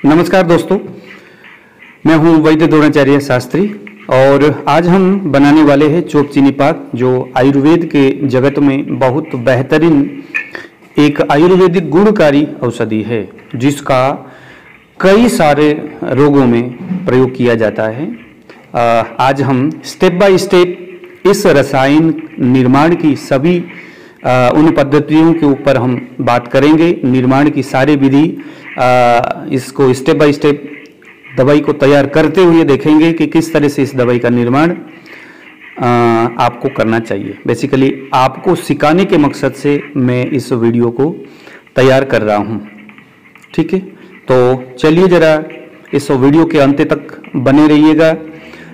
नमस्कार दोस्तों, मैं हूं वैद्य द्रोणाचार्य शास्त्री और आज हम बनाने वाले हैं चोप चीनी पाक, जो आयुर्वेद के जगत में बहुत बेहतरीन एक आयुर्वेदिक गुणकारी औषधि है, जिसका कई सारे रोगों में प्रयोग किया जाता है। आज हम स्टेप बाय स्टेप इस रसायन निर्माण की सभी उन पद्धतियों के ऊपर हम बात करेंगे। निर्माण की सारी विधि, इसको स्टेप बाय स्टेप दवाई को तैयार करते हुए देखेंगे कि किस तरह से इस दवाई का निर्माण आपको करना चाहिए। बेसिकली आपको सिखाने के मकसद से मैं इस वीडियो को तैयार कर रहा हूँ। ठीक है, तो चलिए जरा इस वीडियो के अंत तक बने रहिएगा,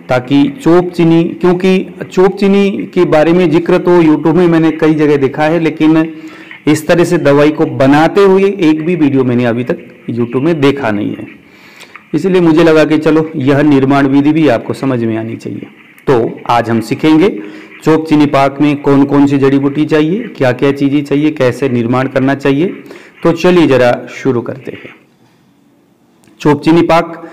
ताकि चोप चीनी, क्योंकि चोप चीनी के बारे में जिक्र तो यूट्यूब में मैंने कई जगह देखा है, लेकिन इस तरह से दवाई को बनाते हुए एक भी वीडियो मैंने अभी तक यूट्यूब में देखा नहीं है। इसलिए मुझे लगा कि चलो यह निर्माण विधि भी आपको समझ में आनी चाहिए। तो आज हम सीखेंगे चोप चीनी पाक में कौन कौन सी जड़ी बूटी चाहिए, क्या क्या चीज़ें चाहिए, कैसे निर्माण करना चाहिए। तो चलिए जरा शुरू करते हैं। चोप चीनी पाक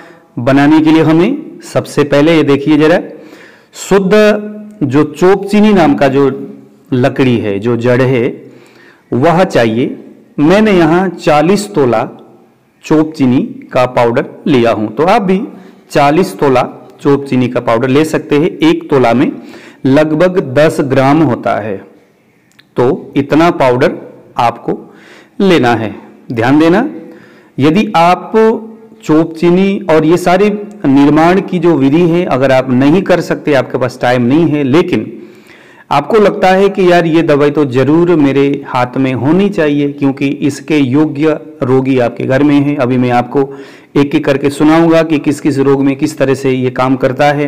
बनाने के लिए हमें सबसे पहले ये देखिए जरा, शुद्ध जो चोप चीनी नाम का जो लकड़ी है, जो जड़ है, वह चाहिए। मैंने यहाँ 40 तोला चोप चीनी का पाउडर लिया हूं, तो आप भी 40 तोला चोप चीनी का पाउडर ले सकते हैं। एक तोला में लगभग 10 ग्राम होता है, तो इतना पाउडर आपको लेना है। ध्यान देना, यदि आप चोप चीनी और ये सारी निर्माण की जो विधि है अगर आप नहीं कर सकते, आपके पास टाइम नहीं है, लेकिन आपको लगता है कि यार ये दवाई तो जरूर मेरे हाथ में होनी चाहिए, क्योंकि इसके योग्य रोगी आपके घर में है। अभी मैं आपको एक एक करके सुनाऊंगा कि किस किस रोग में किस तरह से ये काम करता है।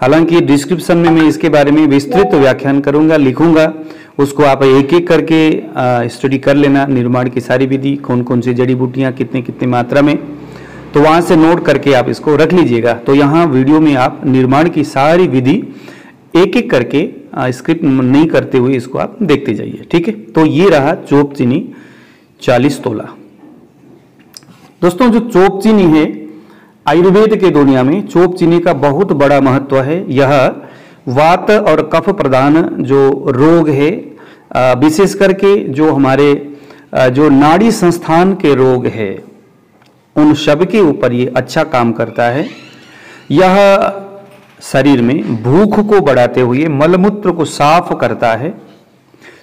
हालांकि डिस्क्रिप्शन में मैं इसके बारे में विस्तृत व्याख्यान करूंगा, लिखूंगा, उसको आप एक एक करके स्टडी कर लेना। निर्माण की सारी विधि, कौन कौन सी जड़ी बूटियां कितने कितने मात्रा में, तो वहां से नोट करके आप इसको रख लीजिएगा। तो यहाँ वीडियो में आप निर्माण की सारी विधि एक एक करके स्क्रिप्ट नहीं करते हुए इसको आप देखते जाइए। ठीक है, तो ये रहा चोप चीनी 40 तोला। दोस्तों, जो चोप चीनी है, आयुर्वेद के दुनिया में चोप चीनी का बहुत बड़ा महत्व है। यह वात और कफ प्रधान जो रोग है, विशेष करके जो हमारे जो नाड़ी संस्थान के रोग है, उन सब के ऊपर ये अच्छा काम करता है। यह शरीर में भूख को बढ़ाते हुए मलमूत्र को साफ करता है,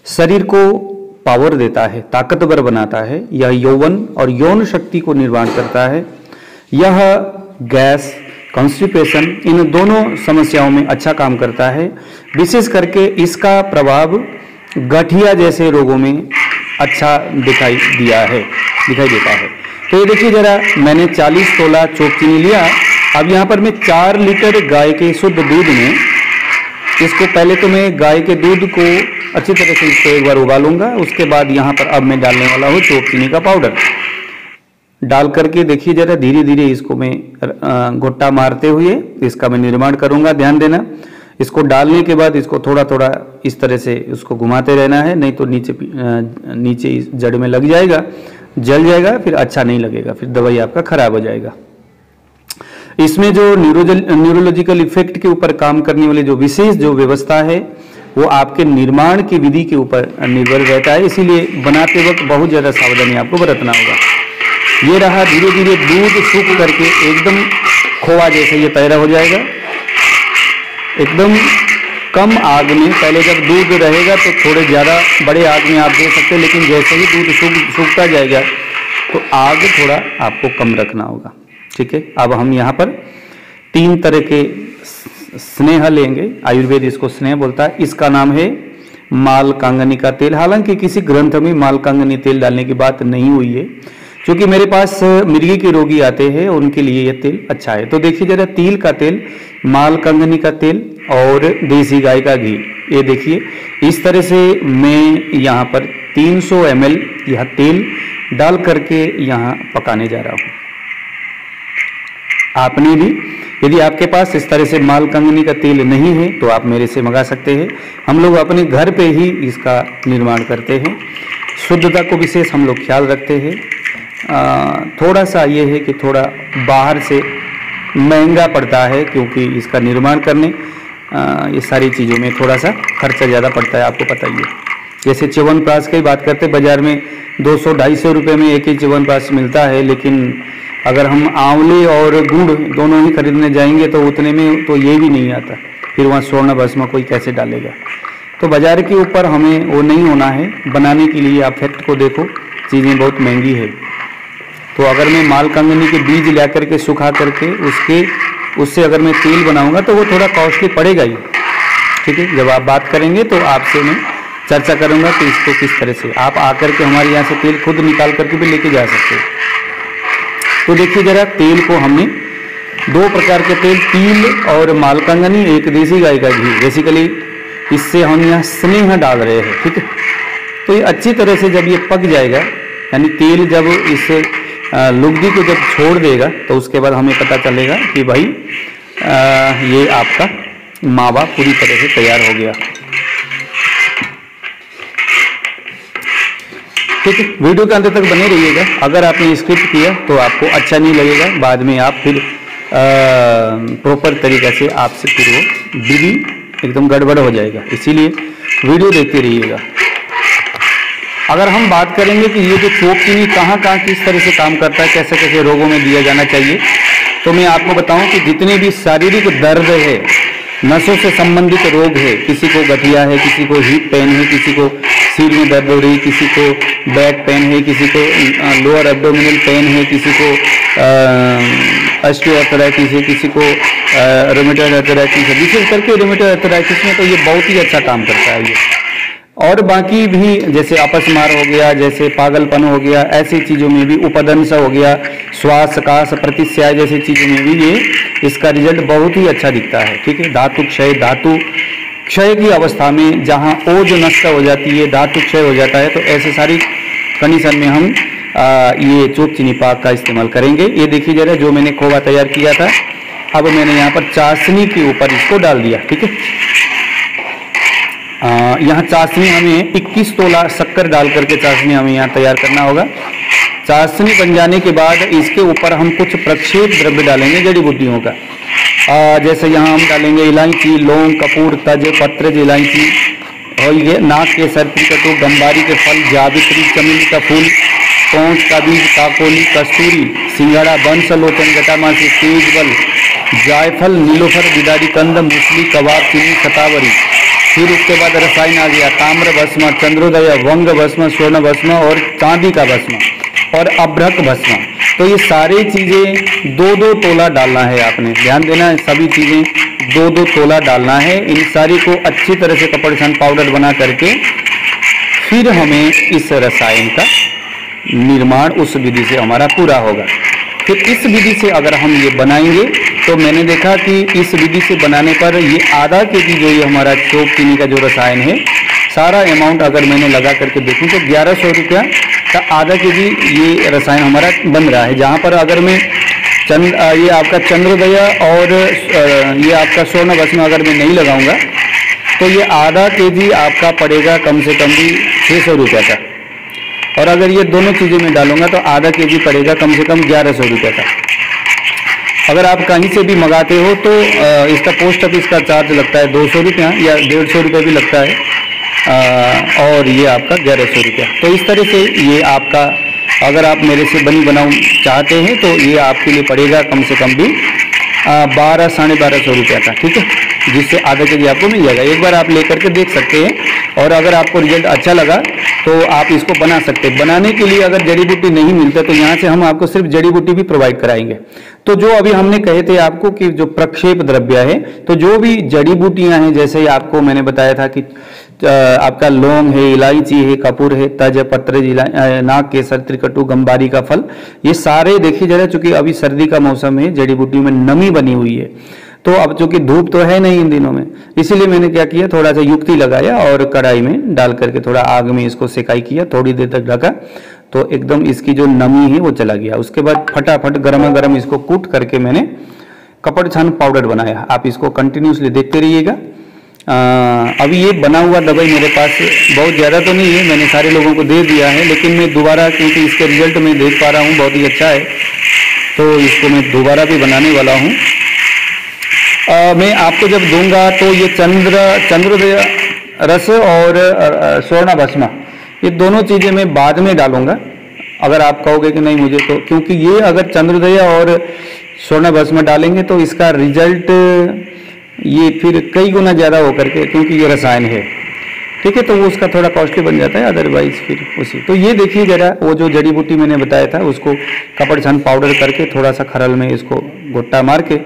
शरीर को पावर देता है, ताकतवर बनाता है। यह यौवन और यौन शक्ति को निर्माण करता है। यह गैस, कॉन्स्टिपेशन, इन दोनों समस्याओं में अच्छा काम करता है। विशेष करके इसका प्रभाव गठिया जैसे रोगों में अच्छा दिखाई देता है। तो ये देखिए जरा, मैंने 40 तोला चोप चीनी लिया। अब यहाँ पर मैं 4 लीटर गाय के शुद्ध दूध में इसको, पहले तो मैं गाय के दूध को अच्छी तरह से इसको एक बार उबालूंगा। उसके बाद यहाँ पर अब मैं डालने वाला हूँ चोप चीनी का पाउडर। डाल करके देखिए जरा, धीरे धीरे इसको मैं घुट्टा मारते हुए इसका मैं निर्माण करूंगा। ध्यान देना, इसको डालने के बाद इसको थोड़ा थोड़ा इस तरह से उसको घुमाते रहना है, नहीं तो नीचे इस जड़ में लग जाएगा, जल जाएगा, फिर अच्छा नहीं लगेगा, फिर दवाई आपका खराब हो जाएगा। इसमें जो न्यूरोलॉजिकल इफेक्ट के ऊपर काम करने वाली जो विशेष जो व्यवस्था है, वो आपके निर्माण की विधि के ऊपर निर्भर रहता है। इसीलिए बनाते वक्त बहुत ज़्यादा सावधानी आपको बरतना होगा। ये रहा, धीरे धीरे दूध सूख करके एकदम खोआ जैसे ये तैयार हो जाएगा। एकदम कम आग में, पहले जब दूध रहेगा तो थोड़े ज़्यादा बड़े आग में आप दे सकते हैं, लेकिन जैसे ही दूध सूखता जाएगा तो आग थोड़ा आपको कम रखना होगा। ठीक है, अब हम यहाँ पर 3 तरह के स्नेह लेंगे। आयुर्वेद इसको स्नेह बोलता है। इसका नाम है मालकांगनी का तेल। हालांकि किसी ग्रंथ में मालकांगनी तेल डालने की बात नहीं हुई है, क्योंकि मेरे पास मिर्गी के रोगी आते हैं, उनके लिए यह तेल अच्छा है। तो देखिए जरा, तिल का तेल, मालकांगनी का तेल और देसी गाय का घी, ये देखिए इस तरह से मैं यहाँ पर 300 ml यह तेल डाल करके यहाँ पकाने जा रहा हूँ। आपने भी, यदि आपके पास इस तरह से मालकांगनी का तेल नहीं है तो आप मेरे से मंगा सकते हैं। हम लोग अपने घर पे ही इसका निर्माण करते हैं। शुद्धता को विशेष हम लोग ख्याल रखते हैं। थोड़ा सा ये है कि थोड़ा बाहर से महंगा पड़ता है, क्योंकि इसका निर्माण करने ये सारी चीज़ों में थोड़ा सा खर्चा ज़्यादा पड़ता है, आपको पता ही है। जैसे च्यवनप्राश की बात करते, बाज़ार में 200-250 रुपये में एक ही च्यवनप्राश मिलता है, लेकिन अगर हम आंवले और गुड़ दोनों ही खरीदने जाएंगे तो उतने में तो ये भी नहीं आता, फिर वहाँ स्वर्ण भस्म कोई कैसे डालेगा। तो बाज़ार के ऊपर हमें वो नहीं होना है। बनाने के लिए आप फैक्ट को देखो, चीज़ें बहुत महंगी है। तो अगर मैं मालकंगनी के बीज ला करके सुखा करके उससे अगर मैं तेल बनाऊंगा तो वो थोड़ा कॉस्टली पड़ेगा ही, ठीक है। जब आप बात करेंगे तो आपसे मैं चर्चा करूंगा कि इसको किस तरह से आप आकर के हमारे यहाँ से तेल खुद निकाल करके भी लेके जा सकते हो। तो देखिए जरा, तेल को हमने 2 प्रकार के तेल, तिल और मालकंगनी, एक देसी गाय का घी, बेसिकली इससे हम यहाँ स्नेह डाल रहे हैं, ठीक है। तो ये अच्छी तरह से जब ये पक जाएगा, यानी तेल जब इस लुगदी को जब छोड़ देगा तो उसके बाद हमें पता चलेगा कि भाई ये आपका मावा पूरी तरह से तैयार हो गया, ठीक है। वीडियो के अंत तक बने रहिएगा। अगर आपने स्किप किया तो आपको अच्छा नहीं लगेगा, बाद में आप फिर प्रॉपर तरीके से आपसे फिर वो विधि एकदम गड़बड़ हो जाएगा, इसीलिए वीडियो देखते रहिएगा। अगर हम बात करेंगे कि ये जो चोप चीनी कहाँ किस तरह से काम करता है, कैसे कैसे रोगों में दिया जाना चाहिए, तो मैं आपको बताऊं कि जितने भी शारीरिक दर्द है, नसों से संबंधित रोग है, किसी को गठिया है, किसी को हिप पेन है, किसी को सिर में दर्द हो रही, किसी को बैक पेन है, किसी को लोअर एब्डोमिनल पेन है, किसी को ऑस्टियोआर्थराइटिस है, किसी को रूमेटॉइड आर्थराइटिस है। विशेष करके रूमेटॉइड आर्थराइटिस में तो ये बहुत ही अच्छा काम करता है ये। और बाकी भी जैसे अपस्मार हो गया, जैसे पागलपन हो गया, ऐसी चीज़ों में भी, उपदंश हो गया, श्वास काश प्रतिस्याय जैसी चीज़ों में भी ये इसका रिजल्ट बहुत ही अच्छा दिखता है, ठीक है। धातु क्षय की अवस्था में जहाँ ओज नष्ट हो जाती है, धातु क्षय हो जाता है, तो ऐसे सारी कंडीशन में हम ये चोप चीनी पाक का इस्तेमाल करेंगे। ये देखिए जरा, जो मैंने खोवा तैयार किया था, अब मैंने यहाँ पर चाशनी के ऊपर इसको डाल दिया, ठीक है। यहाँ चाशनी हमें 21 तोला शक्कर डाल करके चाशनी हमें यहाँ तैयार करना होगा। चाशनी बन जाने के बाद इसके ऊपर हम कुछ प्रक्षेप द्रव्य डालेंगे जड़ी बूटियों का। जैसे यहाँ हम डालेंगे इलायची, लौंग, कपूर, तज पत्र, इलायची, और ये नाक के सरत्रिकटु, गंबारी के फल, जावित्री, चमेली का फूल, पौंस का बीज, काकोली, कस्तूरी, सिंगाड़ा, बंसलोचन, जटामासी, तेजबल, जायफल, नीलोफर, बिदारी कंद, मूसली, कबाब, चीनी, शतावरी। फिर उसके बाद रसायन आ गया ताम्र भस्म, चंद्रोदय, वंग भस्म, स्वर्ण भस्म और चांदी का भस्म और अभ्रक भस्म। तो ये सारी चीज़ें 2-2 तोला डालना है, आपने ध्यान देना है, सभी चीज़ें 2-2 तोला डालना है। इन सारी को अच्छी तरह से कपड़ छान पाउडर बना करके फिर हमें इस रसायन का निर्माण उस विधि से हमारा पूरा होगा। फिर इस विधि से अगर हम ये बनाएंगे तो मैंने देखा कि इस विधि से बनाने पर ये आधा केजी जो ये हमारा चोप चीनी का जो रसायन है, सारा अमाउंट अगर मैंने लगा करके देखूं तो 1100 रुपया का आधा केजी ये रसायन हमारा बन रहा है। जहाँ पर अगर मैं ये आपका चंद्रोदय और ये आपका स्वर्ण भस्म अगर मैं नहीं लगाऊंगा तो ये आधा केजी आपका पड़ेगा कम से कम भी 600 रुपये का, और अगर ये दोनों चीज़ें मैं डालूंगा तो आधा केजी पड़ेगा कम से कम 1100 रुपये का। अगर आप कहीं से भी मंगाते हो तो इसका पोस्ट ऑफिस का चार्ज लगता है 200 रुपया या 150 रुपये भी लगता है, और ये आपका 1100 रुपया। तो इस तरह से ये आपका, अगर आप मेरे से बनी बनाऊँ चाहते हैं तो ये आपके लिए पड़ेगा कम से कम भी 1200-1250 रुपया का, ठीक है, जिससे आधा केजी आपको मिल जाएगा। एक बार आप लेकर के देख सकते हैं, और अगर आपको रिजल्ट अच्छा लगा तो आप इसको बना सकते हैं। बनाने के लिए अगर जड़ी बूटी नहीं मिलता तो यहाँ से हम आपको सिर्फ जड़ी बूटी भी प्रोवाइड कराएंगे। तो जो अभी हमने कहे थे आपको कि जो प्रक्षेप द्रव्य है, तो जो भी जड़ी बूटियाँ हैं, जैसे आपको मैंने बताया था कि आपका लौंग है, इलायची है, कपूर है, तज पत्र, नाग केसर, त्रिकटु, गंबारी का फल, ये सारे देखिए जरा, चूंकि अभी सर्दी का मौसम है, जड़ी बूटी में नमी बनी हुई है, तो अब चूंकि धूप तो है नहीं इन दिनों में, इसीलिए मैंने क्या किया, थोड़ा सा युक्ति लगाया और कढ़ाई में डाल करके थोड़ा आग में इसको सेकाई किया, थोड़ी देर तक ढका, तो एकदम इसकी जो नमी है वो चला गया। उसके बाद फटाफट गर्मा गर्म इसको कूट करके मैंने कपड़ छान पाउडर बनाया। आप इसको कंटिन्यूसली देखते रहिएगा। अभी ये बना हुआ दवाई मेरे पास बहुत ज़्यादा तो नहीं है, मैंने सारे लोगों को दे दिया है, लेकिन मैं दोबारा, क्योंकि इसके रिजल्ट मैं देख पा रहा हूँ बहुत ही अच्छा है, तो इसको मैं दोबारा भी बनाने वाला हूँ। मैं आपको जब दूंगा तो ये चंद्रोदय रस और स्वर्ण भस्मा, ये दोनों चीज़ें मैं बाद में डालूंगा। अगर आप कहोगे कि नहीं मुझे तो, क्योंकि ये अगर चंद्रोदय और स्वर्ण भस्म डालेंगे तो इसका रिजल्ट ये फिर कई गुना ज़्यादा होकर के, क्योंकि ये रसायन है, ठीक है, तो वो उसका थोड़ा कॉस्टली बन जाता है अदरवाइज फिर उसी। तो ये देखिए जरा, वो जो जड़ी बूटी मैंने बताया था उसको कपड़ छान पाउडर करके थोड़ा सा खरल में इसको गोट्टा मार के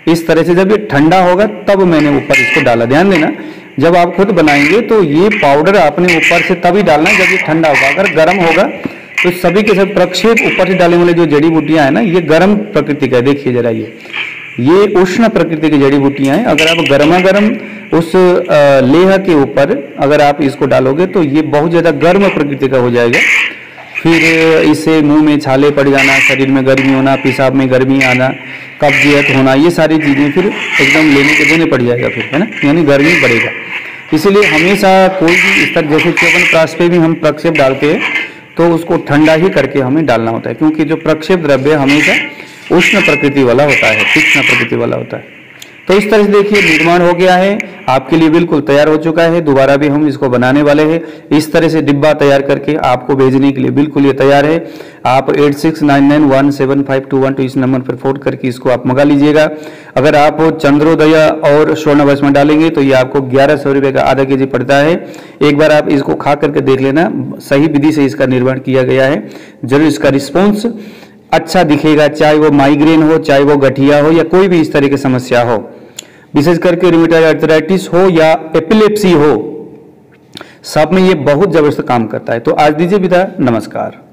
इस तरह से, जब ये ठंडा होगा तब मैंने ऊपर इसको डाला। ध्यान देना, जब आप खुद बनाएंगे तो ये पाउडर आपने ऊपर से तभी डालना है जब ये ठंडा होगा। अगर गर्म होगा तो सभी के सब प्रक्षेप ऊपर से डालने वाले जो जड़ी बूटियां हैं ना, ये गर्म प्रकृति का है। देखिए जरा, ये उष्ण प्रकृति की जड़ी बूटियां हैं। अगर आप गर्मा गर्म उस लेह के ऊपर अगर आप इसको डालोगे तो ये बहुत ज़्यादा गर्म प्रकृति का हो जाएगा। फिर इससे मुंह में छाले पड़ जाना, शरीर में गर्मी होना, पेशाब में गर्मी आना, कब्जियत होना, ये सारी चीज़ें फिर एकदम लेने के देने पड़ जाएगा फिर, है ना, यानी गर्मी बढ़ेगा। इसीलिए हमेशा कोई भी इस तरह, जैसे च्यवनप्राश प्राश पे भी हम प्रक्षेप डालते हैं तो उसको ठंडा ही करके हमें डालना होता है, क्योंकि जो प्रक्षेप द्रव्य हमेशा उष्ण प्रकृति वाला होता है, तीक्ष्ण प्रकृति वाला होता है। तो इस तरह से देखिए निर्माण हो गया है, आपके लिए बिल्कुल तैयार हो चुका है। दोबारा भी हम इसको बनाने वाले हैं। इस तरह से डिब्बा तैयार करके आपको भेजने के लिए बिल्कुल ये तैयार है। आप 8699175212 इस नंबर पर फोन करके इसको आप मंगा लीजिएगा। अगर आप चंद्रोदय और स्वर्ण भस्म डालेंगे तो ये आपको 1100 रुपये का आधा केजी पड़ता है। एक बार आप इसको खा करके देख लेना, सही विधि से इसका निर्माण किया गया है। जरूर इसका रिस्पॉन्स अच्छा दिखेगा, चाहे वो माइग्रेन हो, चाहे वो गठिया हो, या कोई भी इस तरह की समस्या हो, विशेष करके रूमेटॉइड आर्थराइटिस हो या एपिलेप्सी हो, सब में ये बहुत जबरदस्त काम करता है। तो आज दीजिए विदा, नमस्कार।